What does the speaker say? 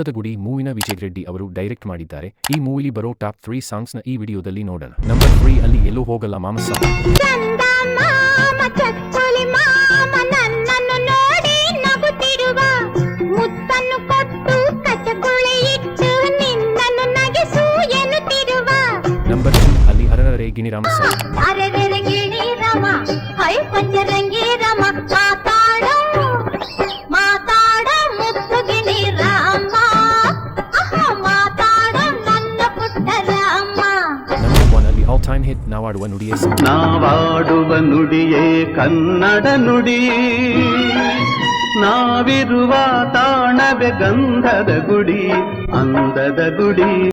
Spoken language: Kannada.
ಗಂಧದ ಗುಡಿ ಮೂವಿನ ವಿಜಯ್ ರೆಡ್ಡಿ ಅವರು ಡೈರೆಕ್ಟ್ ಮಾಡಿದ್ದಾರೆ. ಈ ಮೂವಿಲಿ ಬರೋ ಟಾಪ್ 3 ಸಾಂಗ್ಸ್ ನ ಈ ವಿಡಿಯೋದಲ್ಲಿ ನೋಡೋಣ. ನಂಬರ್ 3 ಅಲ್ಲಿ ಎಲ್ಲೂ ಹೋಗಲ್ಲ ಮಾಮ ಸಾಂಗ್. ನಂಬರ್ 2 ಅಲ್ಲಿ ಅರರರೆ ಗಿಣಿರಾಮ ಸಾಂಗ್. ಆಲ್ ಟೈಮ್ ಹಿಟ್ ನಾವಾಡುವ ನುಡಿಯೇ ಸಾಂಗ್. ನಾವಾಡುವ ನುಡಿಯೇ ಕನ್ನಡ ನುಡಿ, ನಾವಿರುವ ತಾಣವೇ ಗಂಧದ ಗುಡಿ, ಅಂದದ ಗುಡಿ.